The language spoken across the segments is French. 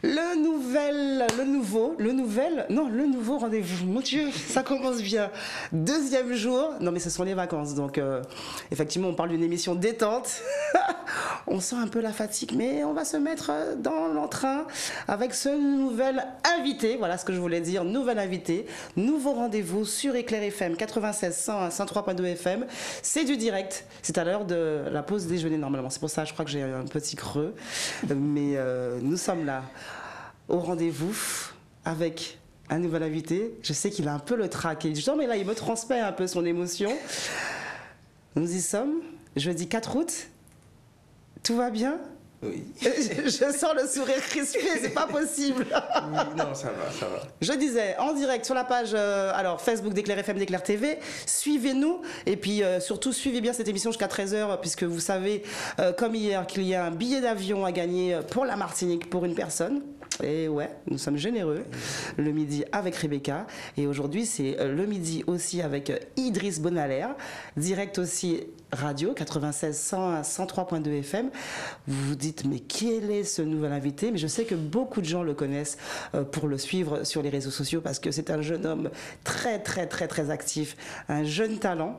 Le nouveau rendez-vous. Mon Dieu, ça commence bien. Deuxième jour. Non, mais ce sont les vacances. Donc, effectivement, on parle d'une émission détente. On sent un peu la fatigue, mais on va se mettre dans l'entrain avec ce nouvel invité. Voilà ce que je voulais dire. Nouvel invité. Nouveau rendez-vous sur Éclair FM 96 101 103.2 FM. C'est du direct. C'est à l'heure de la pause déjeuner normalement. C'est pour ça, je crois que j'ai un petit creux. Mais nous sommes là au rendez-vous avec un nouvel invité. Je sais qu'il a un peu le trac. Et mais là, il me transmet un peu son émotion. Nous y sommes. Jeudi 4 août. Tout va bien? Oui. Je sens le sourire crispé, c'est pas possible. Oui, non, ça va, ça va. Je disais, en direct sur la page Facebook d'Éclair FM, d'Éclair TV, suivez-nous et puis surtout suivez bien cette émission jusqu'à 13h puisque vous savez, comme hier, qu'il y a un billet d'avion à gagner pour la Martinique pour une personne. Et ouais, nous sommes généreux. Le midi avec Rebecca. Et aujourd'hui, c'est le midi aussi avec Idriss Bonaler. Direct aussi radio, 96 101 103.2 FM. Vous vous dites, mais quel est ce nouvel invité? Mais je sais que beaucoup de gens le connaissent pour le suivre sur les réseaux sociaux parce que c'est un jeune homme très, très, très, très actif. Un jeune talent.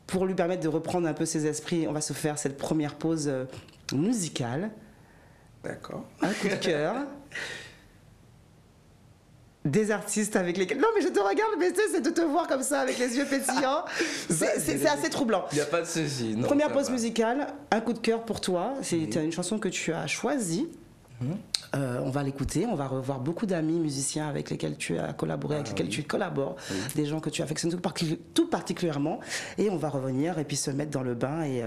Pour lui permettre de reprendre un peu ses esprits, on va se faire cette première pause musicale. D'accord. Un coup de cœur. Des artistes avec lesquels... Non, mais je te regarde, mais c'est de te voir comme ça, avec les yeux pétillants. C'est assez troublant. Il n'y a pas de souci. Première pause musicale, un coup de cœur pour toi. C'est une chanson que tu as choisie. On va l'écouter, on va revoir beaucoup d'amis musiciens avec lesquels tu as collaboré, avec lesquels tu collabores, des gens que tu affectionnes tout particulièrement, et on va revenir et puis se mettre dans le bain et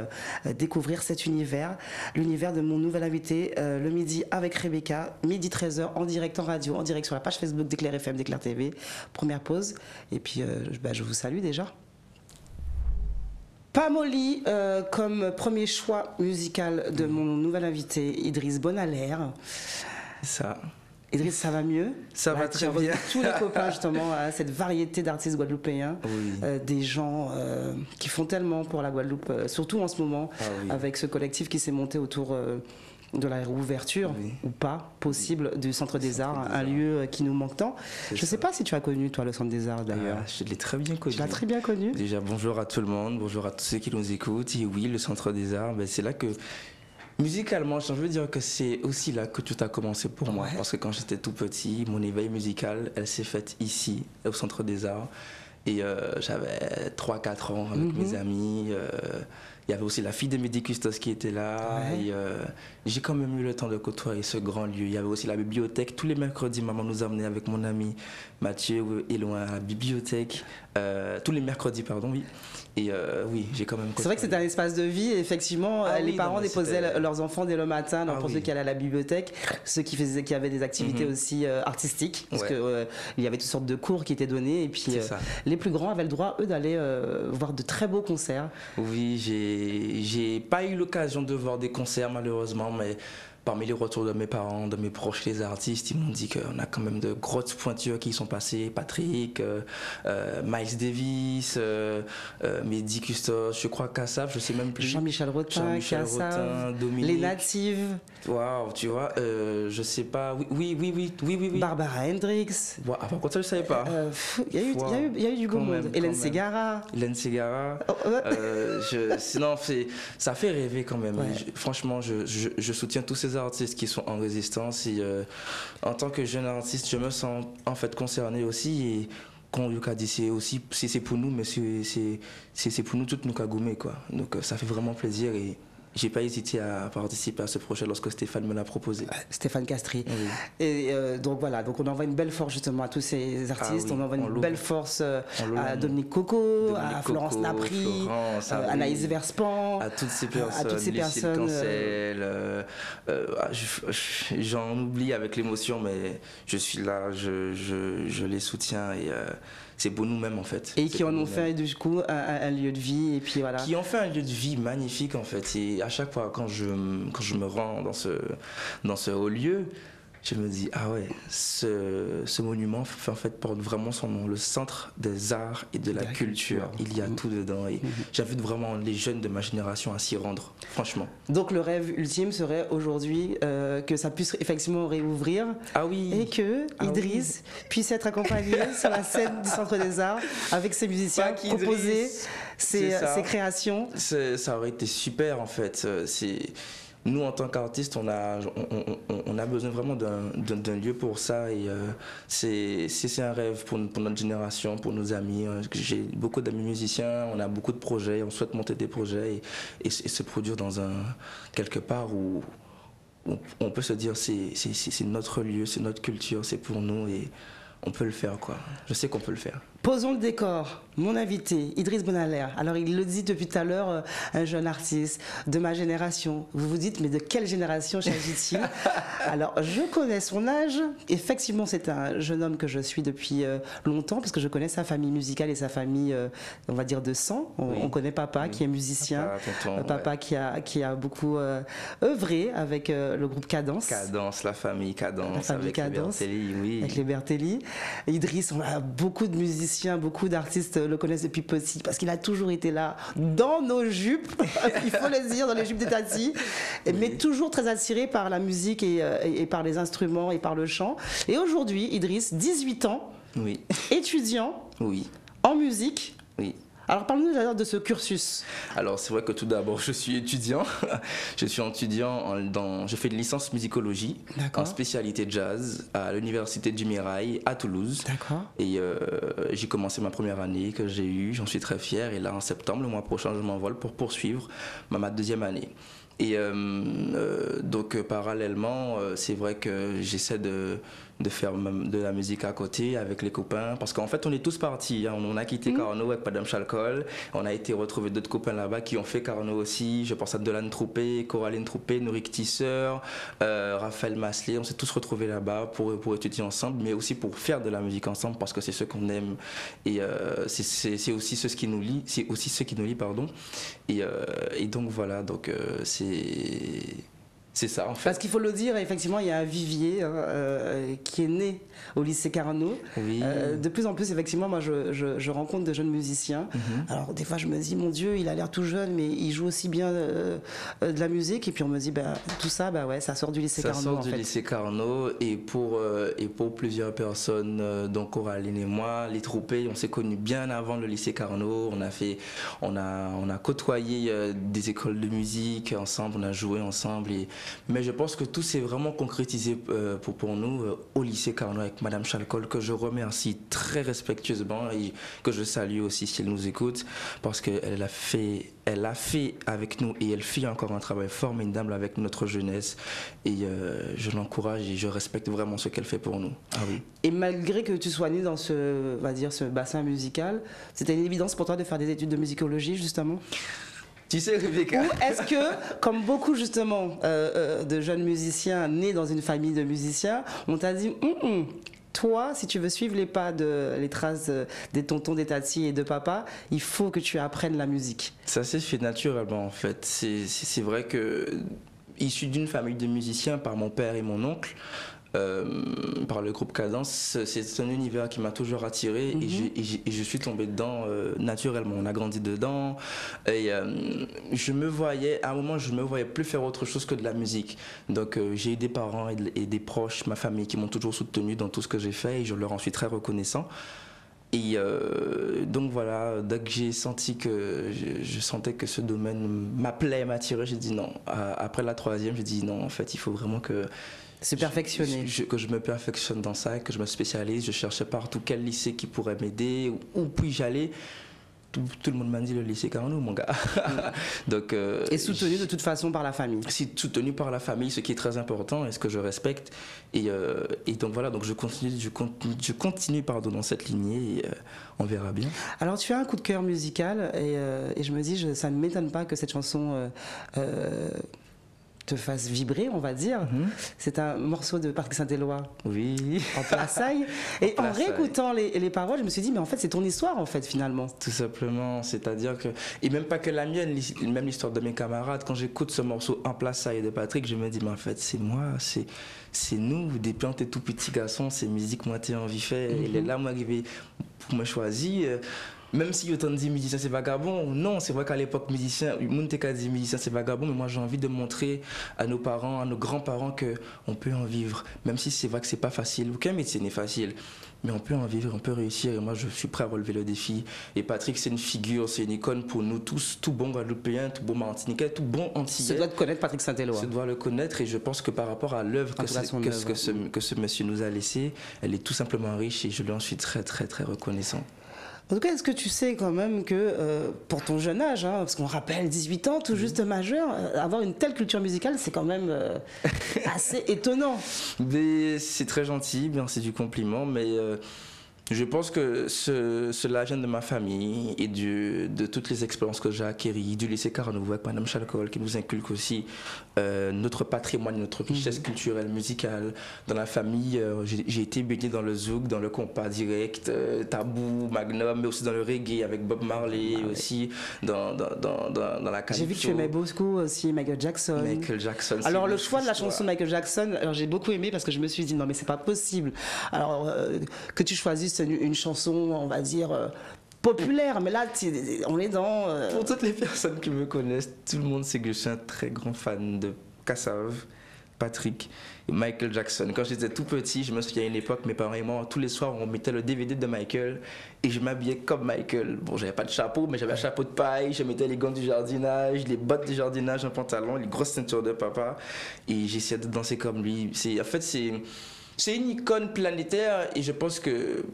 découvrir cet univers, l'univers de mon nouvel invité, le midi avec Rebecca, midi 13h en direct en radio, en direct sur la page Facebook d'Éclair FM, d'Éclair TV. Première pause, et puis je vous salue déjà. Pamoli comme premier choix musical de mon nouvel invité, Idriss Bonaler. Ça. Idriss, ça va mieux? Ça va très bien. Tous les copains, justement, à cette variété d'artistes guadeloupéens, des gens qui font tellement pour la Guadeloupe, surtout en ce moment, avec ce collectif qui s'est monté autour de la réouverture, ou pas, possible, du Centre des Arts, un lieu qui nous manque tant. Je ne sais pas si tu as connu, toi, le Centre des Arts, d'ailleurs. Je l'ai très bien connu. Tu l'as très bien connu. Déjà, bonjour à tout le monde, bonjour à tous ceux qui nous écoutent. Et oui, le Centre des Arts, c'est là que, musicalement, je veux dire que c'est aussi là que tout a commencé pour moi. Parce que quand j'étais tout petit, mon éveil musical, elle s'est faite ici, au Centre des Arts. Et j'avais 3-4 ans avec mes amis. Il y avait aussi la fille de Mehdi Custos qui était là. Et j'ai quand même eu le temps de côtoyer ce grand lieu. Il y avait aussi la bibliothèque. Tous les mercredis, maman nous emmenait avec mon ami Mathieu Eloin à la bibliothèque. Tous les mercredis, pardon, oui. Et oui, j'ai quand même... C'est vrai que c'était un espace de vie. Et effectivement, les parents déposaient leurs enfants dès le matin. Pour ceux qui allaient à la bibliothèque, ceux qui avaient des activités aussi artistiques. Parce qu'il y avait toutes sortes de cours qui étaient donnés. Et puis les plus grands avaient le droit, eux, d'aller voir de très beaux concerts. Oui, j'ai pas eu l'occasion de voir des concerts, malheureusement, mais parmi les retours de mes parents, de mes proches, les artistes, ils m'ont dit qu'on a quand même de grosses pointures qui sont passées. Patrick, Miles Davis, Mehdi Custos, je crois Kassav, je sais même plus. Jean-Michel Rotin, Kassav, Dominique. Les Natives. Waouh, tu vois, je sais pas. Oui. Barbara Hendricks. Wow, par contre, ça, je savais pas. Il y a eu du beau monde. Hélène Ségara. Sinon, ça fait rêver quand même. Franchement, je soutiens tous ces artistes qui sont en résistance. Et en tant que jeune artiste, je me sens en fait concerné aussi. Et quand Lucas dit c'est pour nous, mais c'est pour nous toutes nous Kagoumé, quoi. Donc ça fait vraiment plaisir et j'ai pas hésité à participer à ce projet lorsque Stéphane me l'a proposé. Stéphane Castries. Et donc voilà, donc on envoie une belle force justement à tous ces artistes. On envoie une belle force à Dominique Coco, à Florence Napri, à Anaïs Verspan, à toutes ces personnes. J'en oublie avec l'émotion, mais je suis là, je les soutiens et c'est pour nous-mêmes en fait. Et qui en ont fait du coup un lieu de vie et puis voilà. Qui ont fait un lieu de vie magnifique en fait. Et à chaque fois quand je me rends dans ce haut lieu, je me dis, ah ouais, ce monument en fait, porte vraiment son nom, le Centre des Arts et de la Culture. Il y a tout dedans et j'invite vraiment les jeunes de ma génération à s'y rendre, franchement. Donc le rêve ultime serait aujourd'hui que ça puisse effectivement réouvrir et que Idriss puisse être accompagné sur la scène du Centre des Arts avec ses musiciens, proposer ses créations. Ça aurait été super en fait. Nous, en tant qu'artistes, on a besoin vraiment d'un lieu pour ça et c'est un rêve pour notre génération, pour nos amis. J'ai beaucoup d'amis musiciens, on a beaucoup de projets, on souhaite monter des projets et se produire dans quelque part où on peut se dire c'est notre lieu, c'est notre culture, c'est pour nous et on peut le faire quoi. Je sais qu'on peut le faire. Posons le décor. Mon invité, Idriss Bonalher. Alors, il le dit depuis tout à l'heure, un jeune artiste de ma génération. Vous vous dites, mais de quelle génération s'agit-il? Alors, je connais son âge. Effectivement, c'est un jeune homme que je suis depuis longtemps, parce que je connais sa famille musicale et sa famille, on va dire, de sang. On connaît papa qui est musicien, papa qui a beaucoup œuvré avec le groupe Cadence. Cadence, la famille Cadence, avec Cadence, les Bertelli, oui. Avec les Bertelli. Idriss, on a beaucoup de musiciens, beaucoup d'artistes le connaissent depuis petit parce qu'il a toujours été là dans nos jupes, il faut le dire, dans les jupes des tatis, mais toujours très attiré par la musique et par les instruments et par le chant. Et aujourd'hui, Idriss, 18 ans, étudiant en musique. Alors parle-nous d'ailleurs de ce cursus. Alors c'est vrai que tout d'abord je suis étudiant. Je suis étudiant je fais une licence musicologie en spécialité jazz à l'université du Mirail à Toulouse. Et j'ai commencé ma première année que j'ai eue, j'en suis très fier. Et là en septembre, le mois prochain, je m'envole pour poursuivre ma deuxième année. Et donc parallèlement, c'est vrai que j'essaie de faire de la musique à côté avec les copains parce qu'en fait on est tous partis, hein. On a quitté Carnot avec Madame Chalcol, on a été retrouver d'autres copains là-bas qui ont fait Carnot aussi. Je pense à Dolan Troupé, Coraline Troupé, Nourick Tisseur, Raphaël Masselet. On s'est tous retrouvés là-bas pour étudier ensemble, mais aussi pour faire de la musique ensemble parce que c'est ce qu'on aime et c'est aussi ce qui nous lie, pardon. Et donc voilà, donc c'est ça en fait. Parce qu'il faut le dire, effectivement, il y a un vivier qui est né au lycée Carnot. De plus en plus, effectivement, moi je rencontre de jeunes musiciens. Alors des fois je me dis, mon Dieu, il a l'air tout jeune, mais il joue aussi bien de la musique. Et puis on me dit, tout ça, ça sort du lycée Carnot. Ça sort du lycée Carnot et pour plusieurs personnes, donc Coraline et moi, les Troupés, on s'est connus bien avant le lycée Carnot. On a côtoyé des écoles de musique ensemble, on a joué ensemble mais je pense que tout s'est vraiment concrétisé pour nous au lycée Carnot avec Madame Chalcol, que je remercie très respectueusement et que je salue aussi si elle nous écoute, parce qu'elle a fait avec nous et elle fait encore un travail formidable avec notre jeunesse et je l'encourage et je respecte vraiment ce qu'elle fait pour nous. Et malgré que tu sois né dans ce bassin musical, c'était une évidence pour toi de faire des études de musicologie justement? Tu sais, Rebecca. Ou est-ce que, comme beaucoup justement de jeunes musiciens nés dans une famille de musiciens, on t'a dit toi, si tu veux suivre les traces des tontons, des tatis et de papa, il faut que tu apprennes la musique? Ça s'est fait naturellement en fait. C'est vrai que, issu d'une famille de musiciens par mon père et mon oncle, par le groupe Cadence, c'est un univers qui m'a toujours attiré et je suis tombé dedans naturellement. On a grandi dedans et à un moment je me voyais plus faire autre chose que de la musique. Donc j'ai eu des parents et des proches, ma famille qui m'ont toujours soutenu dans tout ce que j'ai fait et je leur en suis très reconnaissant. Et donc voilà, dès que j'ai senti que je sentais que ce domaine m'appelait, m'attirait, j'ai dit non. Après la troisième, j'ai dit non, en fait il faut vraiment que se perfectionner. Que je me perfectionne dans ça, que je me spécialise. Je cherchais partout quel lycée qui pourrait m'aider, où puis-je aller. Tout le monde m'a dit le lycée Carnot, mon gars. Donc, et soutenu de toute façon par la famille. C'est soutenu par la famille, ce qui est très important et ce que je respecte. Et donc voilà, donc je continue dans cette lignée et on verra bien. Alors tu as un coup de cœur musical et je me dis, ça ne m'étonne pas que cette chanson te fasse vibrer, on va dire. C'est un morceau de Patrick Saint-Éloi. Oui. En Plaçaille. Et en réécoutant les paroles, je me suis dit, mais en fait, c'est ton histoire, en fait, finalement. Tout simplement. C'est-à-dire que, et même pas que la mienne, même l'histoire de mes camarades, quand j'écoute ce morceau En Plaçaille de Patrick, je me dis, mais en fait, c'est moi, c'est nous, des plantes tout petits garçons, c'est musique moitié en vie fait. Il est là, moi, arrivé pour me choisir. Même si autant dit musicien c'est vagabond, non, c'est vrai qu'à l'époque musicien, dit musicien c'est vagabond, mais moi j'ai envie de montrer à nos parents, à nos grands-parents qu'on peut en vivre. Même si c'est vrai que c'est pas facile, aucun métier n'est facile, mais on peut en vivre, on peut réussir et moi je suis prêt à relever le défi. Et Patrick c'est une figure, c'est une icône pour nous tous, tout bon Guadeloupéen, tout bon Martiniquais, tout bon Antillais. Tu dois te connaître Patrick Saint-Éloi. Tu dois le connaître et je pense que par rapport à l'œuvre que ce monsieur nous a laissé, elle est tout simplement riche et je lui en suis très très très reconnaissant. En tout cas, est-ce que tu sais quand même que pour ton jeune âge, hein, parce qu'on rappelle 18 ans, tout juste majeur, avoir une telle culture musicale, c'est quand même assez étonnant. C'est très gentil, merci du compliment, mais je pense que cela vient de ma famille et de toutes les expériences que j'ai acquises, du lycée Carnot avec Madame Chalcol qui nous inculque aussi notre patrimoine, notre richesse culturelle, musicale. Dans la famille, j'ai été baigné dans le zouk, dans le compas direct, tabou, magnum, mais aussi dans le reggae avec Bob Marley, aussi dans la calypso. J'ai vu que tu aimais beaucoup aussi Michael Jackson. Michael Jackson. Alors le choix de la chanson Michael Jackson, alors j'ai beaucoup aimé parce que je me suis dit non mais c'est pas possible. Alors que tu choisisses une chanson, on va dire populaire, mais là on est dans... Pour toutes les personnes qui me connaissent, tout le monde sait que je suis un très grand fan de Kassav, Patrick et Michael Jackson. Quand j'étais tout petit, je me souviens à une époque, mes parents et moi, tous les soirs, on mettait le DVD de Michael et je m'habillais comme Michael. Bon, j'avais pas de chapeau, mais j'avais un chapeau de paille, je mettais les gants du jardinage, les bottes du jardinage, un pantalon, les grosses ceintures de papa et j'essayais de danser comme lui. En fait, c'est une icône planétaire et je pense que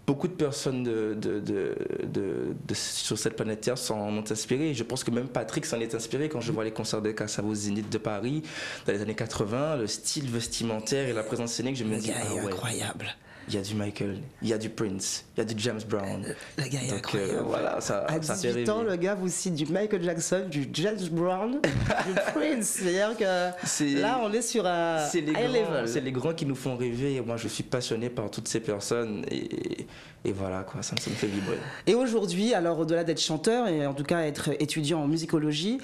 beaucoup de personnes sur cette planète Terre s'en ont inspiré. Je pense que même Patrick s'en est inspiré quand je vois les concerts de Kassav au Zénith de Paris dans les années 80, le style vestimentaire et la présence scénique, je me dis ah ouais, incroyable. Il y a du Michael, il y a du Prince, il y a du James Brown. Le gars est incroyable. Voilà, ça à 18 ans, le gars vous cite du Michael Jackson, du James Brown, du Prince. C'est-à-dire que là, on est sur un high level. C'est les grands qui nous font rêver. Et moi, je suis passionné par toutes ces personnes. Et voilà, quoi, ça me fait vibrer. Et aujourd'hui, alors au-delà d'être chanteur et en tout cas être étudiant en musicologie,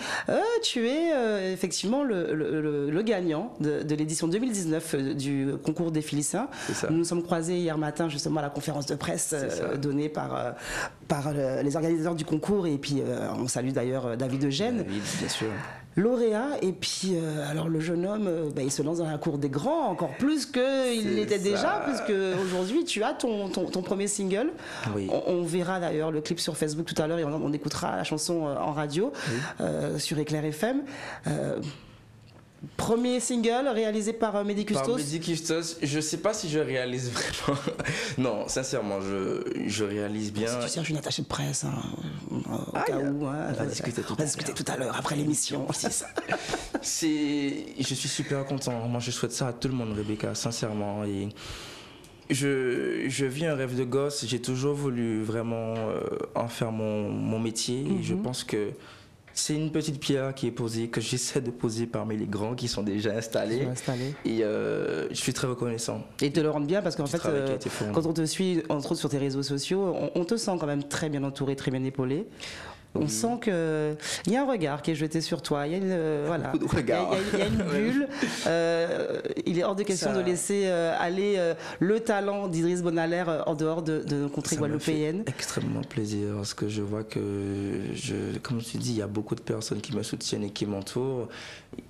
tu es effectivement le gagnant de l'édition 2019 du concours des Féliciens. Nous nous sommes croisés hier matin justement à la conférence de presse donnée par les organisateurs du concours et puis on salue d'ailleurs David Eugène. David, bien sûr. Lauréat et puis alors le jeune homme il se lance dans la cour des grands encore plus qu'il l'était déjà puisque aujourd'hui tu as ton premier single. Oui. On verra d'ailleurs le clip sur Facebook tout à l'heure et on écoutera la chanson en radio sur Éclair FM. Premier single réalisé par Mehdi Custos. Par Mehdi Custos, je sais pas si je réalise vraiment. Non, sincèrement, je réalise bien. Si tu cherches une attachée de presse, hein, au cas où. Hein, on va discuter tout à l'heure, après l'émission. C'est ça. Je suis super content. Moi, je souhaite ça à tout le monde, Rebecca, sincèrement. Et je vis un rêve de gosse. J'ai toujours voulu vraiment en faire mon métier. Et je pense que c'est une petite pierre qui est posée, que j'essaie de poser parmi les grands qui sont déjà installés. Et je suis très reconnaissant. Et te le rendre bien parce qu'en fait, quand on te suit, entre autres sur tes réseaux sociaux, on te sent quand même très bien entouré, très bien épaulé. On sent qu'il y a un regard qui est jeté sur toi. Il y a une bulle. Il est hors de question de laisser aller le talent d'Idriss Bonalaire en dehors de nos contrées guadeloupéennes. Ça me fait extrêmement plaisir parce que je vois que, comme tu dis, il y a beaucoup de personnes qui me soutiennent et qui m'entourent.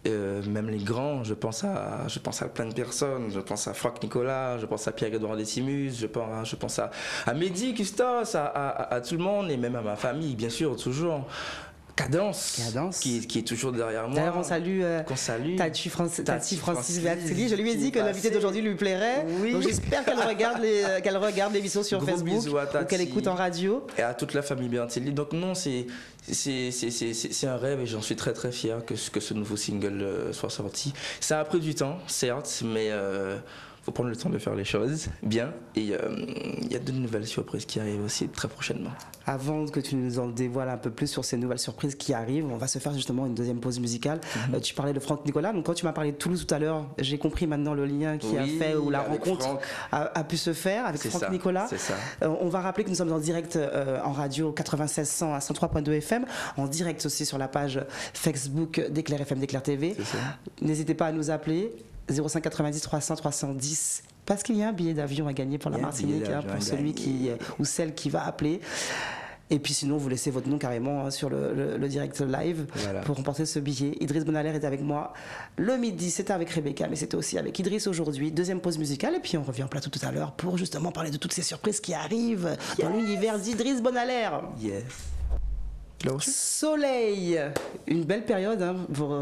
Même les grands, je pense à plein de personnes. Je pense à Franck Nicolas, je pense à Pierre-Edouard Décimus, je pense à Mehdi Custos, à tout le monde et même à ma famille, bien sûr, toujours. Cadence. Qui est toujours derrière moi. D'ailleurs, on salue Tati Francis Beatrice. Je lui ai dit que l'invité d'aujourd'hui lui plairait. Oui. Donc j'espère qu'elle regarde l'émission sur Facebook ou qu'elle écoute en radio. Et à toute la famille Beatrice. Donc non, c'est un rêve et j'en suis très très fier que ce nouveau single soit sorti. Ça a pris du temps, certes, mais faut prendre le temps de faire les choses bien. Et il y a de nouvelles surprises qui arrivent aussi très prochainement. Avant que tu nous en dévoiles un peu plus sur ces nouvelles surprises qui arrivent, on va se faire justement une deuxième pause musicale. Tu parlais de Franck Nicolas, donc quand tu m'as parlé de Toulouse tout à l'heure, j'ai compris maintenant le lien qui a fait, où la rencontre a pu se faire avec Franck Nicolas. C'est ça. On va rappeler que nous sommes en direct en radio 96.100 à 103.2 FM, en direct aussi sur la page Facebook d'Éclair FM, d'Éclair TV. N'hésitez pas à nous appeler 05 90 300 310 parce qu'il y a un billet d'avion à gagner pour la Martinique, pour celui qui ou celle qui va appeler. Et puis sinon, vous laissez votre nom carrément sur le direct live pour remporter ce billet. Idriss Bonaler est avec moi. Le midi, c'était avec Rebecca, mais c'était aussi avec Idriss aujourd'hui. Deuxième pause musicale, et puis on revient en plateau tout à l'heure pour justement parler de toutes ces surprises qui arrivent dans l'univers d'Idriss Bonaler. Yes. Soleil, une belle période pour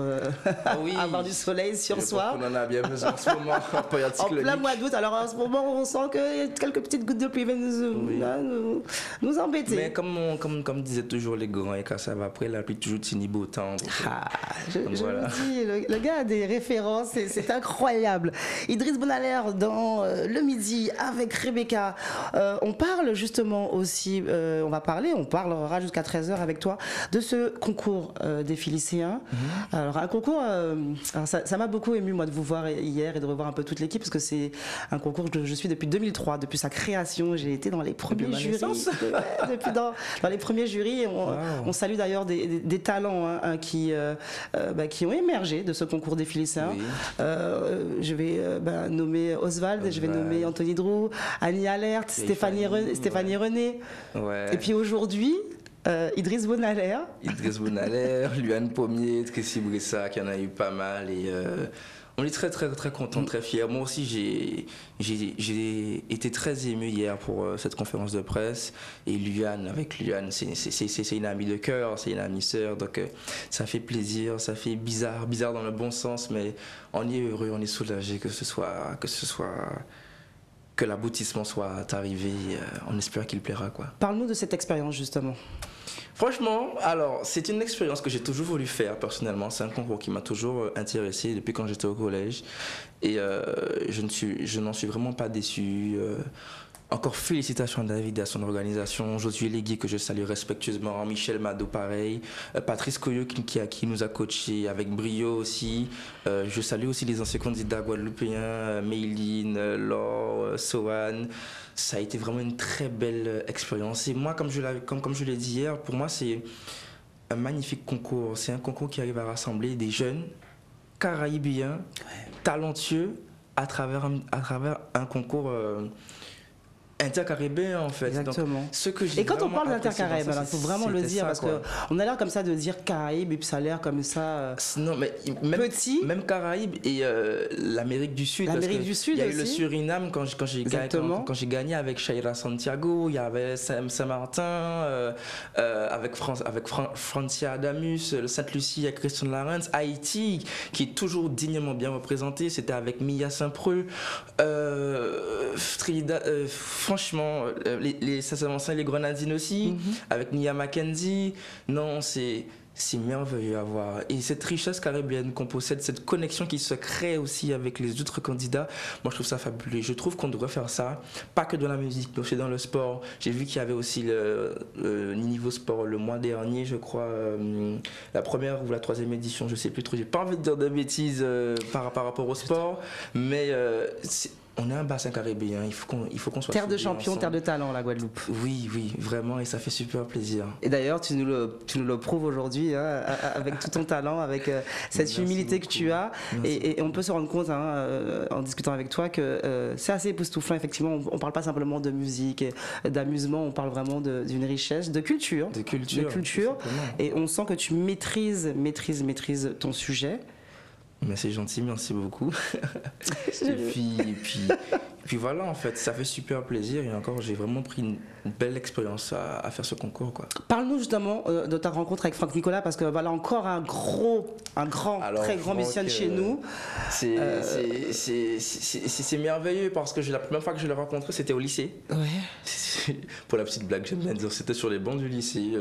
avoir du soleil sur soi. On en a bien besoin en ce moment, en période cyclonique. En plein mois d'août, alors en ce moment on sent que quelques petites gouttes de pluie viennent nous embêter. Mais comme disaient toujours les grands, et quand ça va après, la pluie toujours tini beau temps. Je vous dis, le gars a des références, c'est incroyable. Idriss Bonaler dans le midi avec Rebecca. On parle justement aussi, on parlera jusqu'à 13h avec toi de ce concours des filles lycéens. Alors un concours, ça m'a beaucoup ému moi de vous voir hier et de revoir un peu toute l'équipe parce que c'est un concours que je suis depuis 2003, depuis sa création. J'ai été dans les premiers jurys. Dans les premiers jurys. On salue d'ailleurs des talents qui ont émergé de ce concours des filles lycéens. Je vais nommer Oswald, je vais nommer Anthony Drou, Annie Alert, Stéphanie René. Et puis aujourd'hui, Idriss Bonaler, Luan Pommier, Tracy Brissac, il y en a eu pas mal et on est très très très content, très fiers. Moi aussi j'ai été très ému hier pour cette conférence de presse et Luan, c'est une amie de cœur, c'est une amie sœur, donc ça fait plaisir, ça fait bizarre dans le bon sens, mais on est heureux, on est soulagé que l'aboutissement soit arrivé, on espère qu'il plaira quoi. Parle-nous de cette expérience justement. Franchement, alors c'est une expérience que j'ai toujours voulu faire personnellement. C'est un concours qui m'a toujours intéressé depuis quand j'étais au collège et je n'en suis vraiment pas déçu. Encore félicitations à David et à son organisation, Josué Légué que je salue respectueusement, Michel Mado pareil, Patrice Coyot qui nous a coachés avec brio aussi. Je salue aussi les anciens candidats guadeloupéens, Mayline, Laure, Sohan. Ça a été vraiment une très belle expérience. Et moi, comme je l'ai dit hier, pour moi c'est un magnifique concours. C'est un concours qui arrive à rassembler des jeunes caraïbiens, talentueux à travers un concours intercaribéen en fait. Exactement. Donc, et quand on parle d'intercaraïbe, il faut vraiment le dire parce qu'on a l'air comme ça de dire Caraïbes et puis ça a l'air comme ça non, mais petit. Même Caraïbes et l'Amérique du Sud. L'Amérique du Sud. Il y a eu le Suriname quand j'ai gagné avec Shaira Santiago, il y avait Saint-Martin avec Francia Adamus, le Sainte-Lucie avec Christian Lawrence, Haïti qui est toujours dignement bien représenté, c'était avec Mia Saint-Preux, Trinidad. Franchement, les Grenadines aussi, avec Nia Mackenzie. Non, c'est merveilleux à voir. Et cette richesse caribéenne qu'on possède, cette connexion qui se crée aussi avec les autres candidats, moi je trouve ça fabuleux. Je trouve qu'on devrait faire ça, pas que dans la musique, mais aussi dans le sport. J'ai vu qu'il y avait aussi le niveau sport le mois dernier, je crois, la première ou la troisième édition, je sais plus trop. J'ai pas envie de dire de bêtises par rapport au sport, mais on est un bassin caribéen, il faut qu'on soit terre de champions, terre de talent, la Guadeloupe. Oui, vraiment, et ça fait super plaisir. Et d'ailleurs, tu nous le prouves aujourd'hui, avec tout ton talent, avec cette humilité que tu as. Et on peut se rendre compte, en discutant avec toi, que c'est assez époustouflant, effectivement. On ne parle pas simplement de musique, d'amusement, on parle vraiment d'une richesse, de culture. De culture. Et on sent que tu maîtrises ton sujet. Mais c'est gentil, merci beaucoup. et puis voilà, en fait, ça fait super plaisir et encore, j'ai vraiment pris une belle expérience à faire ce concours, quoi. Parle-nous justement de ta rencontre avec Franck Nicolas, parce que voilà encore très grand musicien chez nous. C'est merveilleux parce que la première fois que je l'ai rencontré, c'était au lycée. Ouais. Pour la petite blague, j'aime bien dire, c'était sur les bancs du lycée.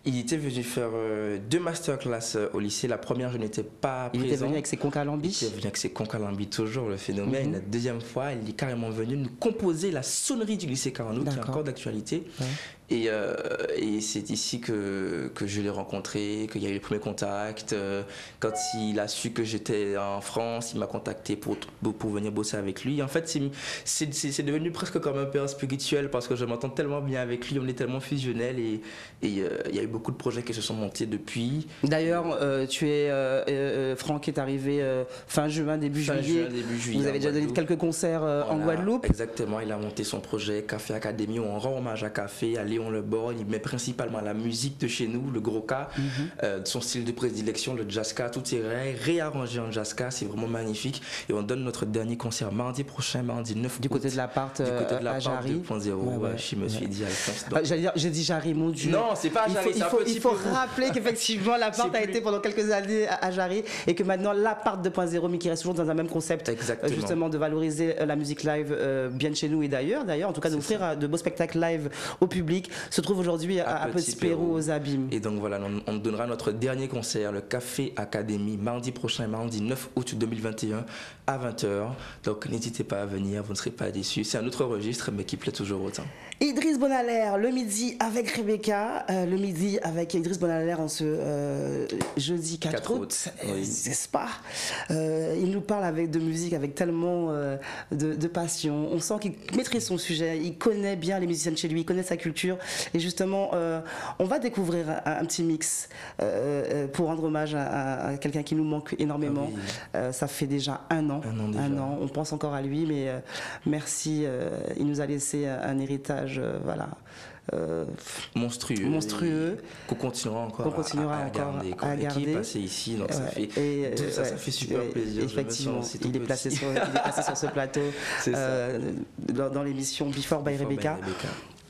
Il était venu faire 2 masterclass au lycée. La première, je n'étais pas présent. Il était venu avec ses concalambis. Il était venu avec ses concalambis, toujours le phénomène. La deuxième fois, il est carrément venu nous composer la sonnerie du lycée Carnot, qui est encore d'actualité. Ouais. Et c'est ici que je l'ai rencontré, qu'il y a eu les premiers contacts. Quand il a su que j'étais en France, il m'a contacté pour venir bosser avec lui. En fait, c'est devenu presque comme un père spirituel parce que je m'entends tellement bien avec lui, on est tellement fusionnels et il y a eu beaucoup de projets qui se sont montés depuis. D'ailleurs, Franck est arrivé fin juin, début juillet. Vous avez déjà donné quelques concerts en Guadeloupe. Exactement, il a monté son projet Café Académie, où on rend hommage à Café, à Léon Lebord. Il met principalement la musique de chez nous, le gros cas, son style de prédilection, le jazzka, tout est réarrangé en jazzka, c'est vraiment magnifique. Et on donne notre dernier concert mardi prochain, mardi 9 août. Du côté de l'appart à Jarry. 2.0, je me suis dit Alphonse. J'ai dit Jarry, mon Dieu. Non, c'est pas Jarry, il faut rappeler qu'effectivement l'appart a été pendant quelques années à Jarry et que maintenant l'appart 2.0, mais qui reste toujours dans un même concept, justement de valoriser la musique live bien de chez nous et d'ailleurs, en tout cas d'offrir de beaux spectacles live au public, se trouve aujourd'hui à Petit Pérou aux Abîmes. Et donc voilà, on donnera notre dernier concert, le Café Académie, mardi prochain, mardi 9 août 2021 à 20h. Donc n'hésitez pas à venir, vous ne serez pas déçus. C'est un autre registre, mais qui plaît toujours autant. Idriss Bonalaire, le midi avec Rebecca, le midi avec Idriss Bonalaire en ce jeudi 4 août, n'est-ce pas? Il nous parle de musique avec tellement de passion. On sent qu'il maîtrise son sujet, il connaît bien les musiciens de chez lui, il connaît sa culture. Et justement, on va découvrir un petit mix pour rendre hommage à quelqu'un qui nous manque énormément. Ça fait déjà un an. On pense encore à lui, mais merci. Il nous a laissé un héritage, monstrueux qu'on continuera encore à garder, qui est passé ici, donc ça fait super plaisir. Effectivement, il est placé sur ce plateau dans l'émission Before by Rebecca.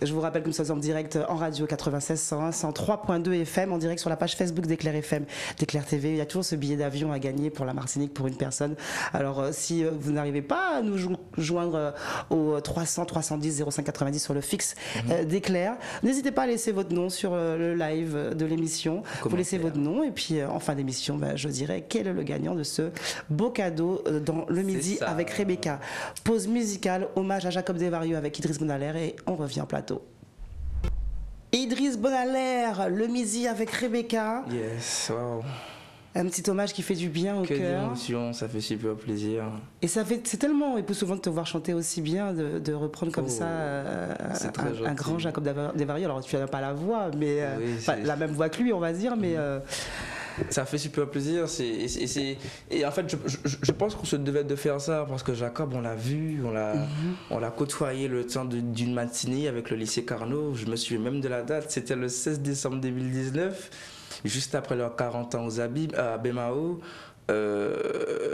Je vous rappelle que nous sommes en direct en radio 96.101, 103.2 FM, en direct sur la page Facebook d'Éclair FM, d'Éclair TV. Il y a toujours ce billet d'avion à gagner pour la Martinique pour une personne. Alors si vous n'arrivez pas à nous joindre au 300 310 05 90 sur le fixe d'Éclair, n'hésitez pas à laisser votre nom sur le live de l'émission. Vous laissez votre nom et puis en fin d'émission, je dirais quel est le gagnant de ce beau cadeau dans le midi avec Rebecca. Pause musicale, hommage à Jacob Desvarieux avec Idriss Bonalaire et on revient en plateau. Idriss Bonalaire, le midi avec Rebecca. Yes, wow. Un petit hommage qui fait du bien au cœur. Que d'émotion, ça fait super plaisir. Et c'est tellement époustouflant de te voir chanter aussi bien, de reprendre comme ça un grand Jacob Desvarieux. Alors tu n'as pas la voix, mais la même voix que lui, on va dire, mais... Ça fait super plaisir. Et en fait, je pense qu'on se devait de faire ça parce que Jacob, on l'a vu, on l'a côtoyé le temps d'une matinée avec le lycée Carnot. Je me souviens même de la date, c'était le 16 décembre 2019, juste après leurs 40 ans aux Abîmes, à Bemao.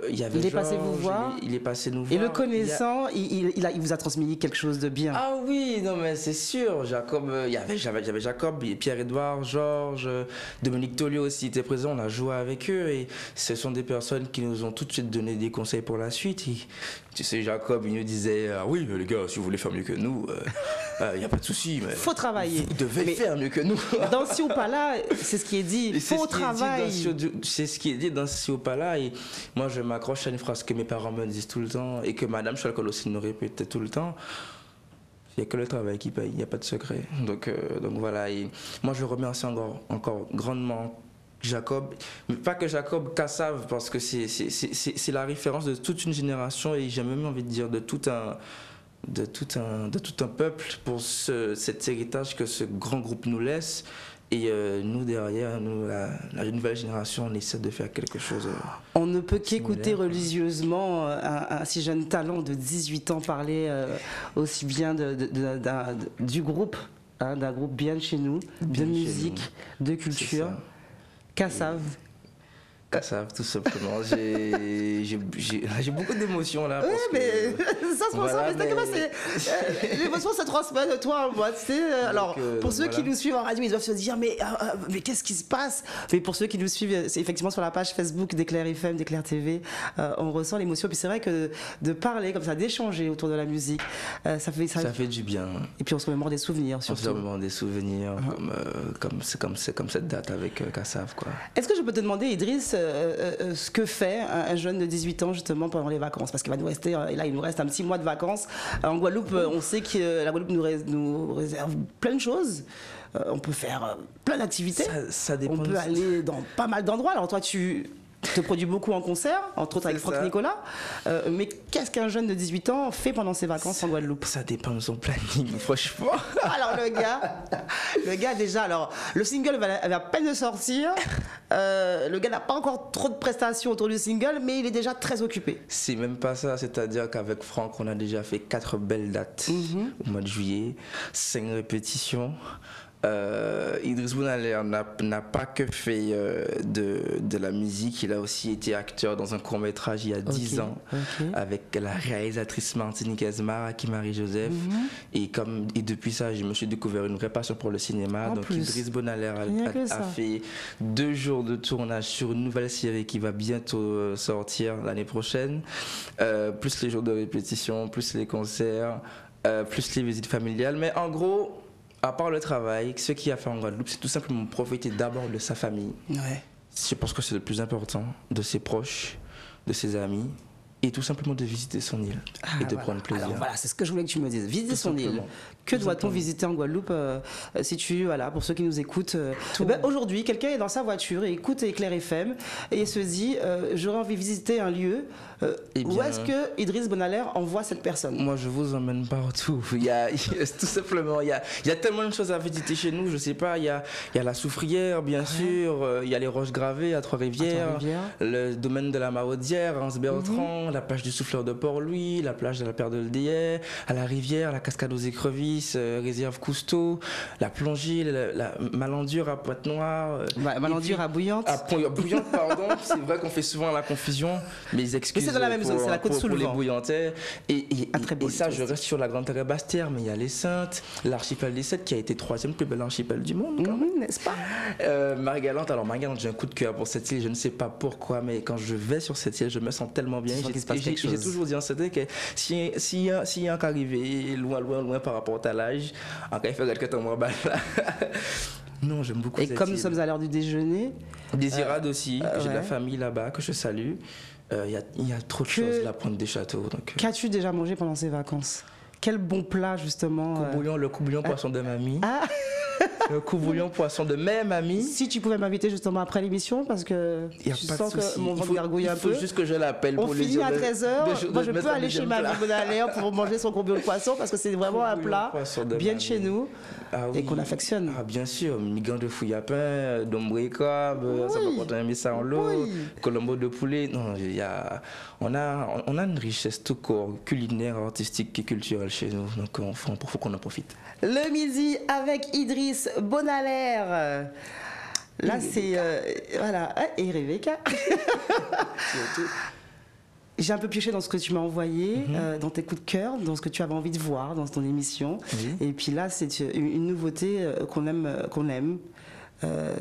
Il est passé vous voir. Il est passé nous voir. Et le connaissant, il vous a transmis quelque chose de bien. Ah oui, non mais c'est sûr. Jacob, j'avais Jacob, Pierre-Edouard, Georges, Dominique Tolio aussi étaient présents. On a joué avec eux et ce sont des personnes qui nous ont tout de suite donné des conseils pour la suite. Tu sais, Jacob, il nous disait oui, mais les gars, si vous voulez faire mieux que nous, il n'y a pas de souci. Mais faut travailler. Vous devez faire mieux que nous. Dans Si ou pas là, c'est ce qui est dit. Il faut travailler. C'est ce qui est dit dans Si ou pas là. Et moi, je m'accroche à une phrase que mes parents me disent tout le temps et que Madame Chalcol aussi nous répétait tout le temps. Il n'y a que le travail qui paye, il n'y a pas de secret. Donc voilà. Et moi, je remercie encore grandement Jacob, mais pas que Jacob, Kassav, parce que c'est la référence de toute une génération et j'ai même envie de dire de tout un peuple pour cet héritage que ce grand groupe nous laisse. Et nous, derrière, la nouvelle génération, on essaie de faire quelque chose. On ne peut qu'écouter religieusement un si jeune talent de 18 ans parler aussi bien du groupe, d'un groupe bien de chez nous, de musique, de culture. Kassav. Kassav, tout simplement. J'ai beaucoup d'émotions là. Oui, mais ça se ressent, voilà, mais l'émotion se transmet de toi à moi, tu sais. Alors, pour ceux qui nous suivent en radio, ils doivent se dire, mais qu'est-ce qui se passe? Mais pour ceux qui nous suivent, c'est effectivement sur la page Facebook d'Éclair FM, d'Éclair TV, on ressent l'émotion. Puis c'est vrai que de parler comme ça, d'échanger autour de la musique, ça fait du bien. Et puis on se remémore des souvenirs, surtout. On se remémore des souvenirs, comme cette date avec Kassav, quoi. Est-ce que je peux te demander, Idriss, ce que fait un jeune de 18 ans justement pendant les vacances, parce qu'il va nous rester, là il nous reste un petit mois de vacances en Guadeloupe. On sait que la Guadeloupe nous réserve plein de choses. On peut faire plein d'activités. Ça dépend. On peut aller dans pas mal d'endroits. Alors toi tu te produis beaucoup en concert, entre autres avec Franck Nicolas. Mais qu'est-ce qu'un jeune de 18 ans fait pendant ses vacances en Guadeloupe? Ça dépend de son planning, franchement. Alors le gars déjà, alors le single va à peine de sortir. Le gars n'a pas encore trop de prestations autour du single, mais il est déjà très occupé. C'est même pas ça, c'est-à-dire qu'avec Franck, on a déjà fait 4 belles dates au mois de juillet, 5 répétitions. Idriss Bonaler n'a pas que fait de la musique, il a aussi été acteur dans un court-métrage il y a 10 ans avec la réalisatrice martiniquaise Maraki Marie-Joseph. Et depuis ça, je me suis découvert une vraie passion pour le cinéma. Donc Idriss Bonaler a fait 2 jours de tournage sur une nouvelle série qui va bientôt sortir l'année prochaine, plus les jours de répétition, plus les concerts, plus les visites familiales. Mais en gros, à part le travail, ce qu'il a fait en Guadeloupe, c'est tout simplement profiter d'abord de sa famille. Ouais. Je pense que c'est le plus important, de ses proches, de ses amis, et tout simplement de visiter son île et de prendre plaisir. Alors voilà, c'est ce que je voulais que tu me dises. Visiter son île. Que doit-on visiter en Guadeloupe pour ceux qui nous écoutent aujourd'hui, quelqu'un est dans sa voiture et écoute Éclair FM et se dit j'aurais envie de visiter un lieu. Où est-ce que Idriss Bonaler envoie cette personne? Moi, je vous emmène partout. Tout simplement, il y a tellement de choses à visiter chez nous. Je sais pas, il y a la Soufrière, bien sûr. Il y a les Roches Gravées à Trois-Rivières, le domaine de la Maraudière, Anse-Bertrand, la plage du Souffleur de Port-Louis, la plage de la Perle de l'Odéer, à la rivière, la cascade aux Écrevisses, réserve Cousteau, la plongée, la Malandure à Pointe-Noire. Malandure à Bouillante. Bouillante, pardon. C'est vrai qu'on fait souvent la confusion, mais ils excusent. C'est dans la même zone, c'est la côte sous le vent. Pour les Bouillantais. Et ça, je reste sur la Grande Terre Basse-Terre, mais il y a les Saintes, l'archipel des Sept qui a été 3e plus bel archipel du monde, quand même. N'est-ce pas? Marie-Galante, j'ai un coup de cœur pour cette île, je ne sais pas pourquoi, mais quand je vais sur cette île, je me sens tellement bien. J'ai toujours dit en CD que s'il y a un cas arrivé loin par rapport à l'âge, en cas il faudrait que tu m'en là. Non, j'aime beaucoup cette île. Et comme nous sommes à l'heure du déjeuner. Désirade aussi, j'ai de la famille là-bas que je salue. Il y a trop de choses, la Pointe des Châteaux. Qu'as-tu déjà mangé pendant ces vacances? Quel bon plat, justement? Le coup-bouillon poisson de mamie. Le coup-bouillon poisson de mes mamies. Si tu pouvais m'inviter justement après l'émission, parce que je sens que mon ventre gargouille un peu. Il faut juste que je l'appelle pour lui dire. On finit à 13h. Moi, je peux aller chez Mamie Bonaler pour manger son coup-bouillon de poisson, parce que c'est vraiment un plat bien de chez nous et qu'on affectionne. Ah, bien sûr. Migan de fouillapin, d'ombricab, ça va quand on met ça en l'eau, colombo de poulet. Non, on a une richesse tout court, culinaire, artistique et culturelle chez nous. Donc, il faut qu'on en profite. Le midi avec Idriss Bonaler. Là, c'est. Voilà. Et Rebecca. J'ai un peu pioché dans ce que tu m'as envoyé, dans tes coups de cœur, dans ce que tu avais envie de voir dans ton émission. Et puis là, c'est une nouveauté qu'on aime.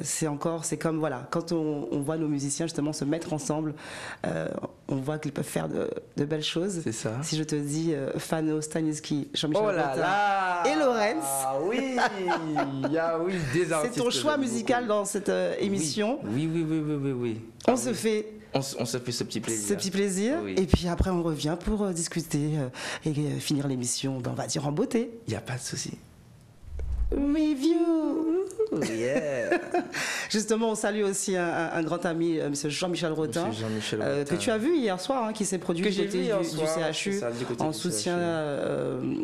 C'est comme voilà, quand on voit nos musiciens justement se mettre ensemble, on voit qu'ils peuvent faire de belles choses. C'est ça. Si je te dis Fano, Staniski, Jean-Michel et Lorenz. Ah oui, des artistes. C'est ton choix musical dans cette émission. Oui. On se fait ce petit plaisir. Oui. Et puis après on revient pour discuter et finir l'émission, on va dire en beauté. Il n'y a pas de souci. Review. Yeah. Justement, on salue aussi un grand ami, M. Jean-Michel Rotin, que tu as vu hier soir, qui s'est produit du côté du CHU en soutien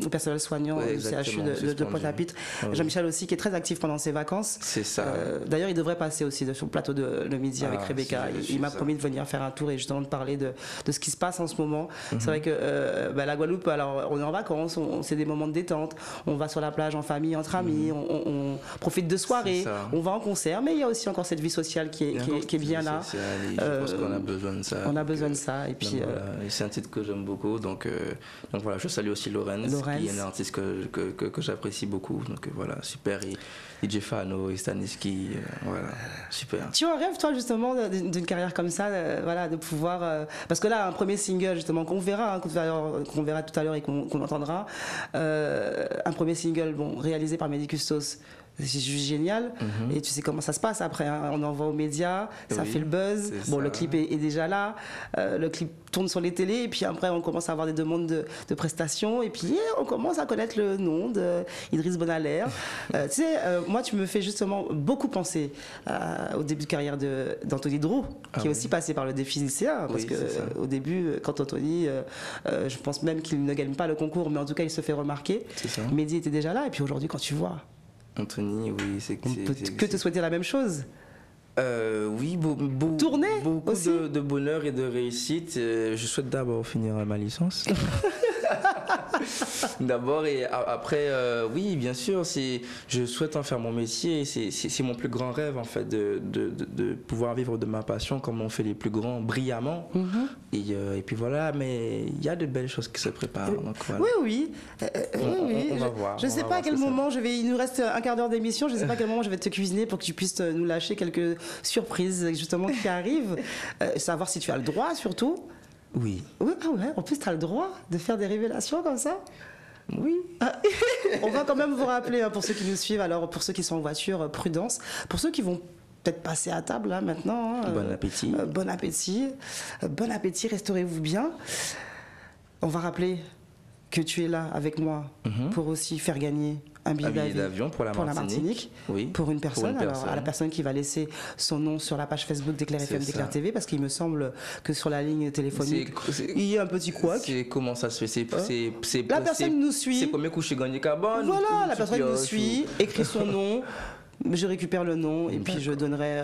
au personnel soignant du CHU de Pointe-à-Pitre. Jean-Michel aussi, qui est très actif pendant ses vacances. C'est ça. D'ailleurs, il devrait passer aussi sur le plateau de le midi avec Rebecca. Il m'a promis de venir faire un tour et justement de parler de ce qui se passe en ce moment. C'est vrai que la Guadeloupe, alors on est en vacances, c'est des moments de détente, on va sur la plage en famille, entre amis, on profite de soi soirée, on va en concert, mais il y a aussi encore cette vie sociale qui est bien là. Je pense qu'on a besoin de ça. On a besoin de ça. Et puis, voilà. C'est un titre que j'aime beaucoup. Donc voilà, je salue aussi Lorenz, qui est un artiste que j'apprécie beaucoup. Donc voilà, super. Et Jeffano et Staniski, voilà, super. Tu as un rêve, toi, justement, d'une carrière comme ça, voilà, de pouvoir. Parce que là, un premier single, justement, qu'on verra tout à l'heure et qu'on entendra, un premier single, bon, réalisé par Mehdi Custos. C'est juste génial. Et tu sais comment ça se passe après, hein. On envoie aux médias, ça fait le buzz. Bon, le clip est déjà là, le clip tourne sur les télés, et puis après on commence à avoir des demandes de prestations, et puis on commence à connaître le nom d'Idriss Bonaler. Tu sais, moi tu me fais justement beaucoup penser au début de carrière d'Anthony Drew, qui est aussi passé par le défi lycéen, parce que au début, quand Anthony, je pense même qu'il ne gagne pas le concours, mais en tout cas il se fait remarquer. Mehdi était déjà là, et puis aujourd'hui quand tu vois Anthony, oui, on peut que te souhaiter la même chose. Oui, tourner beaucoup aussi. De bonheur et de réussite. Je souhaite d'abord finir ma licence. D'abord, et après, oui, bien sûr, je souhaite en faire mon métier. C'est mon plus grand rêve, en fait, de pouvoir vivre de ma passion comme on fait les plus grands, brillamment. Et puis voilà, mais il y a de belles choses qui se préparent. Donc, voilà. Oui. On va voir. Je ne sais pas à quel moment il nous reste un quart d'heure d'émission, je ne sais pas à quel moment je vais te cuisiner pour que tu puisses nous lâcher quelques surprises, justement, qui arrivent. Savoir si tu as le droit, surtout. Oui. Oui, en plus, tu as le droit de faire des révélations comme ça. Oui. On va quand même vous rappeler, hein, pour ceux qui nous suivent, alors pour ceux qui sont en voiture, prudence. Pour ceux qui vont peut-être passer à table là maintenant. Bon appétit. Bon appétit. Bon appétit, restaurez-vous bien. On va rappeler que tu es là avec moi pour aussi faire gagner un billet d'avion pour la Martinique. Oui, pour une personne. Alors, à la personne qui va laisser son nom sur la page Facebook d'Éclair FM, d'Éclair TV, parce qu'il me semble que sur la ligne téléphonique, il y a un petit couac. Comment ça se fait? La personne nous suit. C'est premier coup chez Gagné Carbone. Voilà, la personne nous suit, écrit son nom. Je récupère le nom et puis je donnerai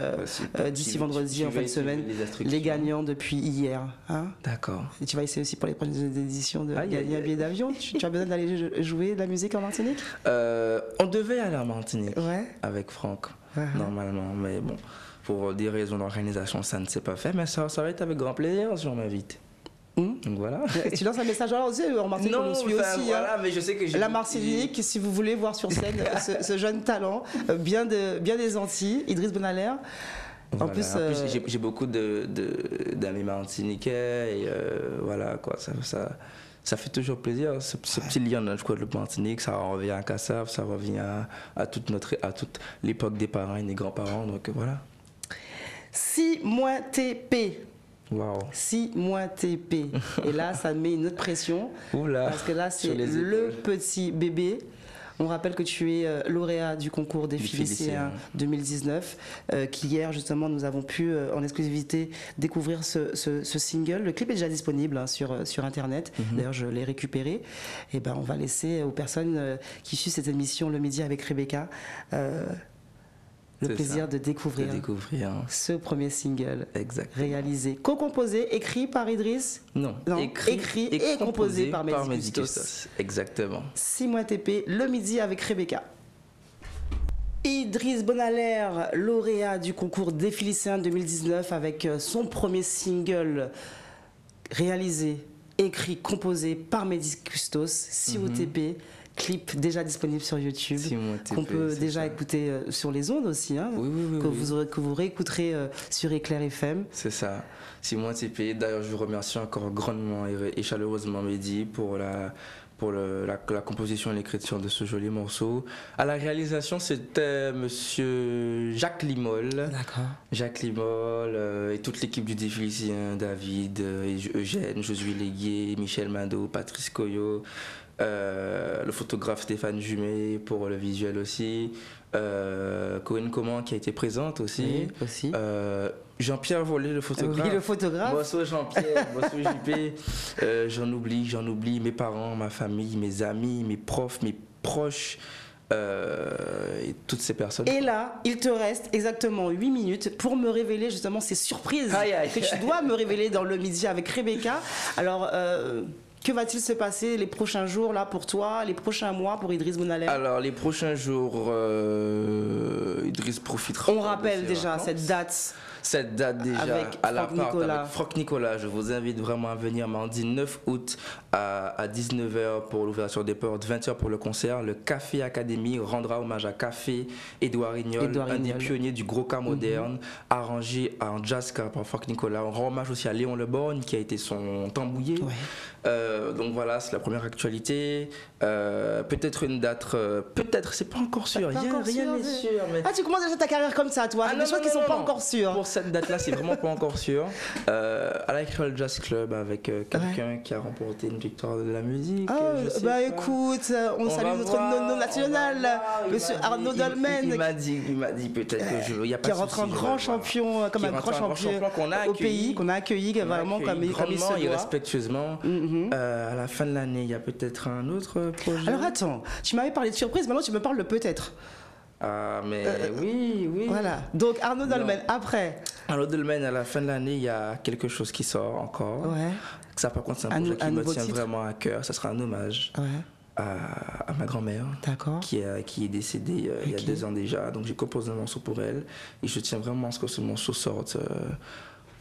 d'ici vendredi, en fin de semaine, les gagnants depuis hier. Hein. D'accord. Et tu vas essayer aussi pour les prochaines éditions de gagner un billet d'avion. Tu as besoin d'aller jouer de la musique en Martinique? On devait aller en Martinique avec Franck, normalement. Mais bon, pour des raisons d'organisation, ça ne s'est pas fait. Mais ça va être avec grand plaisir si on m'invite. Donc voilà. Tu lances un message alors aussi en Martinique, on nous suit aussi. Voilà, mais je sais que la Martinique, si vous voulez voir sur scène ce jeune talent, bien des Antilles, Idriss Bonaler. Voilà. En plus j'ai beaucoup d'amis martiniquais et voilà quoi, ça fait toujours plaisir, ce petit lien entre le Martinique, ça revient à Kassav, ça revient à toute l'époque des parents et des grands-parents, donc voilà. 6 mois TP. Wow. 6 mois TP. Et là, ça met une autre pression. Oula, parce que là, c'est le petit bébé. On rappelle que tu es lauréat du concours des filles lycéens 2019, qu'hier, justement, nous avons pu, en exclusivité, découvrir ce single. Le clip est déjà disponible sur Internet. D'ailleurs, je l'ai récupéré. Et ben, on va laisser aux personnes qui suivent cette émission Le Midi avec Rebecca le plaisir de découvrir ce premier single réalisé, co-composé, écrit par Idriss. Non, écrit et composé par Mehdi Custos. Exactement. 6 mois TP, le midi avec Rebecca. Idriss Bonaler, lauréat du concours des filles lycéens 2019 avec son premier single réalisé, écrit, composé par Mehdi Custos, 6 mois TP. Clip déjà disponible sur YouTube, qu'on peut déjà écouter sur les ondes aussi, hein, que vous réécouterez sur Éclair FM. C'est ça, 6 mois TP. D'ailleurs, je vous remercie encore grandement et chaleureusement Mehdi pour la composition et l'écriture de ce joli morceau. À la réalisation, c'était monsieur Jacques Limol. D'accord. Jacques Limol et toute l'équipe du défi lycéen, David, Eugène, Josué Léguier, Michel Mado, Patrice Coyot. Le photographe Stéphane Jumet pour le visuel aussi, Corinne Coman qui a été présente aussi, Jean-Pierre Volé le photographe. Oui, le photographe. Bonsoir Jean-Pierre, bonsoir JP. J'en oublie mes parents, ma famille, mes amis, mes profs, mes proches. Et toutes ces personnes. Et là, il te reste exactement 8 minutes pour me révéler justement ces surprises que tu dois me révéler dans le midi avec Rebecca. Alors, Que va-t-il se passer les prochains jours là pour toi, les prochains mois pour Idriss Bounalem? Alors, les prochains jours, Idriss profitera. On rappelle déjà cette date. Cette date déjà avec à l'appart Nicolas. avec Franck Nicolas. Je vous invite vraiment à venir mardi 9 août à 19h pour l'ouverture des portes, 20h pour le concert. Le Café Académie rendra hommage à Café Édouard Rignol, un des pionniers du gros cas moderne, arrangé en jazz par Franck Nicolas. On rend hommage aussi à Léon Leborgne qui a été son tambouillé. Donc voilà, c'est la première actualité. Peut-être une date, peut-être, c'est pas encore sûr. Rien n'est sûr. Mais... Ah, tu commences déjà ta carrière comme ça, toi. Des choses qui sont pas encore sûres. Pour cette date-là, c'est vraiment pas encore sûr. À la Creole Jazz Club avec quelqu'un qui a remporté une victoire de la musique. Ah, bah écoute, on salue notre nono national, monsieur Arnaud Dolmen. Il m'a dit peut-être que il y a pas de souci. Qui rentre un grand champion, comme un grand champion au pays, qu'on a accueilli vraiment comme il se doit. Et respectueusement. À la fin de l'année, il y a peut-être un autre projet. Alors attends, tu m'avais parlé de surprise, maintenant tu me parles de peut-être. Ah, mais oui. Voilà, donc Arnaud Dolmen, après. Arnaud Dolmen, à la fin de l'année, il y a quelque chose qui sort encore. Ouais. Ça, par contre, c'est un projet qui me tient vraiment à cœur. Ça sera un hommage à ma grand-mère, qui est décédée il y a 2 ans déjà. Donc j'ai composé un morceau pour elle et je tiens vraiment à ce que ce morceau sorte.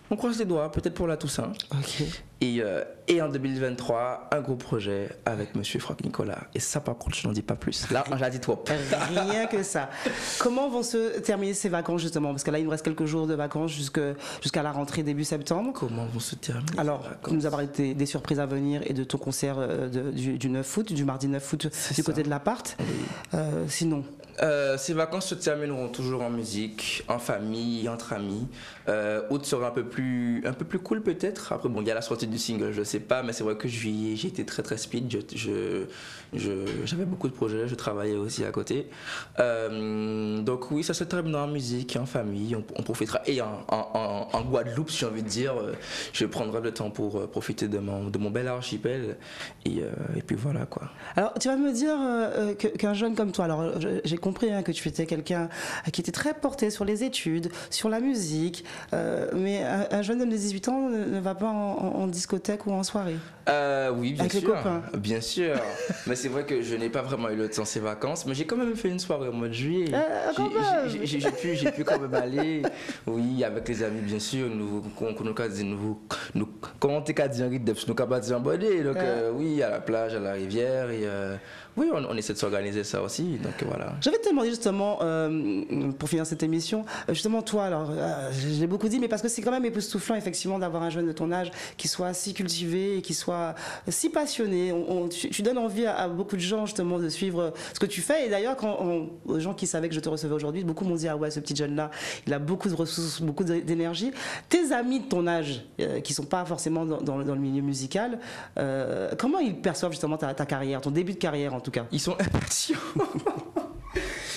On croise les doigts, peut-être pour la Toussaint. Et en 2023, un gros projet avec monsieur Franck Nicolas. Et ça, par contre, je n'en dis pas plus. Là, j'ai dit trop. Rien que ça. Comment vont se terminer ces vacances, justement? Parce que là, il nous reste quelques jours de vacances jusqu'à la rentrée début septembre. Comment vont se terminer? Alors, tu nous as parlé des surprises à venir et de ton concert du 9 août, du mardi 9 août, du côté de l'appart. Sinon ces vacances se termineront toujours en musique, en famille, entre amis. Août sera un peu plus cool peut-être. Après bon, il y a la sortie du single, je sais pas, mais c'est vrai que juillet j'ai été très speed. J'avais beaucoup de projets, je travaillais aussi à côté. Donc oui, ça se terminera en musique, en famille, on profitera. Et en Guadeloupe, si j'ai envie de dire, je prendrai le temps pour profiter de mon bel archipel. Et puis voilà quoi. Alors tu vas me dire qu'un jeune comme toi, alors j'ai compris que tu étais quelqu'un qui était très porté sur les études, sur la musique, mais un jeune homme de 18 ans ne va pas en discothèque ou en soirée. Oui, bien avec sûr. Les copains. Bien sûr. Mais c'est vrai que je n'ai pas vraiment eu le temps ces vacances, mais j'ai quand même fait une soirée au mois de juillet. J'ai pu quand même aller, oui, avec les amis, bien sûr. Comment t'es qu'à dire, nous qu'à dire en bonnet. Donc oui, à la plage, à la rivière et oui, on essaie de s'organiser ça aussi, donc voilà. Je vais te demander justement, pour finir cette émission, justement toi, alors je l'ai beaucoup dit, mais parce que c'est quand même époustouflant effectivement d'avoir un jeune de ton âge qui soit si cultivé et qui soit si passionné. Tu donnes envie à beaucoup de gens justement de suivre ce que tu fais. Et d'ailleurs, aux gens qui savaient que je te recevais aujourd'hui, beaucoup m'ont dit ah ouais, ce petit jeune-là, il a beaucoup de ressources, beaucoup d'énergie. Tes amis de ton âge, qui sont pas forcément dans le milieu musical, comment ils perçoivent justement ta carrière, ton début de carrière en tout cas? Ils sont impatients.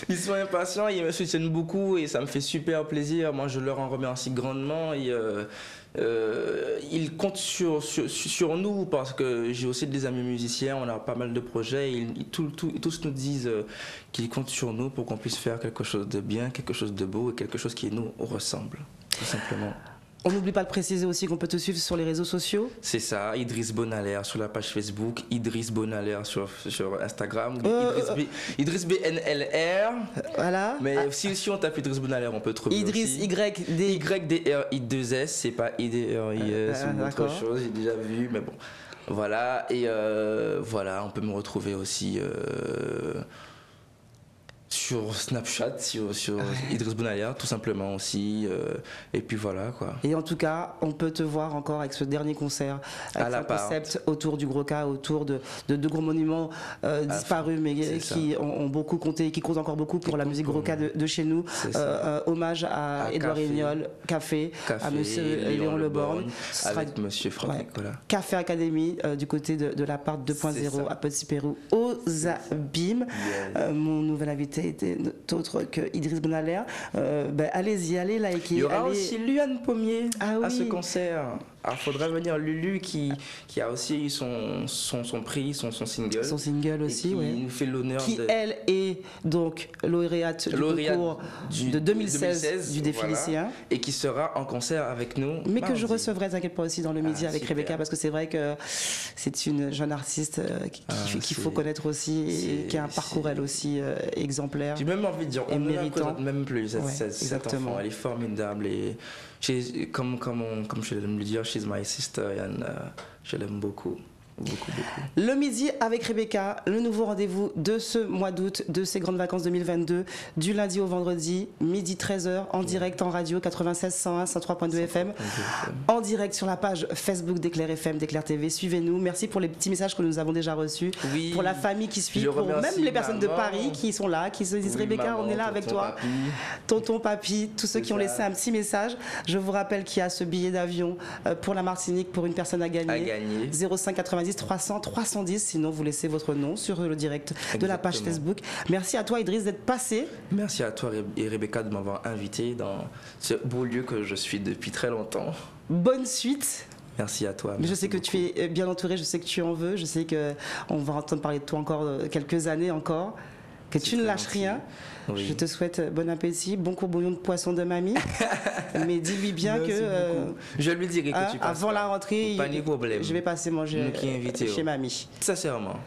Ils sont impatients, ils me soutiennent beaucoup et ça me fait super plaisir. Moi, je leur en remercie grandement et ils comptent sur nous parce que j'ai aussi des amis musiciens, on a pas mal de projets et tous nous disent qu'ils comptent sur nous pour qu'on puisse faire quelque chose de bien, quelque chose de beau et quelque chose qui nous ressemble, tout simplement. On n'oublie pas de préciser aussi qu'on peut te suivre sur les réseaux sociaux. C'est ça, Idriss Bonaler sur la page Facebook, Idriss Bonaler sur Instagram, Idriss BNLR. Voilà. Mais si on tape Idriss Bonaler, on peut trouver Idriss aussi. YDRI2S, c'est pas IDRIS ou autre chose, j'ai déjà vu, mais bon. Voilà, et voilà, on peut me retrouver aussi sur Snapchat, sur Idriss Bonaler, tout simplement aussi. Et puis voilà quoi. Et en tout cas, on peut te voir encore avec ce dernier concert, avec un concept autour du gros cas, autour de deux gros monuments disparus, mais qui ont beaucoup compté, qui comptent encore beaucoup pour la musique gros cas de chez nous. Hommage à Édouard Rignol, Café, à monsieur Léon Leborgne, avec monsieur Franck Nicolas. Café Académie, du côté de l'appart 2.0 à Petit Pérou, aux Abîmes. Mon nouvel invité était autre que Idriss Bonaler. Allez-y, allez liker. Il y aura aussi Luan Pommier à ce concert. Ah, faudrait venir Lulu qui a aussi eu son prix, son single. Son single aussi, oui. Qui nous fait l'honneur qui, elle, est donc lauréate du concours de 2016 du défi lycéen. Et qui sera en concert avec nous. Mais que je recevrai, t'inquiète pas, aussi dans le midi avec super. Rebecca, parce que c'est vrai que c'est une jeune artiste qu'il faut connaître aussi et qui a un parcours, elle aussi, exemplaire. J'ai même envie de dire, on ne la présente même plus, cette enfant. Elle est formidable et comme je l'aime le dire, she's my sister and je l'aime beaucoup. Beaucoup. Le midi avec Rebecca, le nouveau rendez-vous de ce mois d'août, de ces grandes vacances 2022, du lundi au vendredi, midi 13h, en direct en radio 96 101 103.2 FM, en direct sur la page Facebook d'Éclair FM, d'Éclair TV. Suivez-nous. Merci pour les petits messages que nous avons déjà reçus, pour la famille qui suit, pour même les personnes de Paris qui sont là, qui se disent Rebecca, maman, on est là avec toi, tonton, papy, tous ceux qui ont laissé un petit message. Je vous rappelle qu'il y a ce billet d'avion pour la Martinique pour une personne à gagner. 05 90 300 310, sinon vous laissez votre nom sur le direct de la page Facebook. Merci à toi Idriss d'être passé. Merci à toi et Rebecca de m'avoir invité dans ce beau lieu que je suis depuis très longtemps. Bonne suite. Merci à toi. Mais je sais que tu es bien entouré, je sais que tu en veux, je sais qu'on va entendre parler de toi encore quelques années encore, que tu ne lâches rien. Oui. Je te souhaite bon appétit, bon courbouillon de poisson de mamie. Mais dis-lui bien que... je lui dirai que tu passes. Avant la rentrée, pas de problème. Je vais passer manger chez mamie. Sincèrement.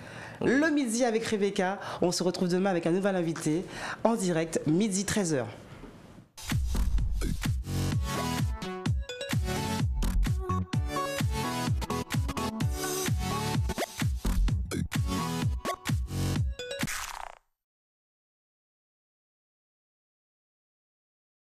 Le midi avec Rebecca. On se retrouve demain avec un nouvel invité en direct, midi 13h.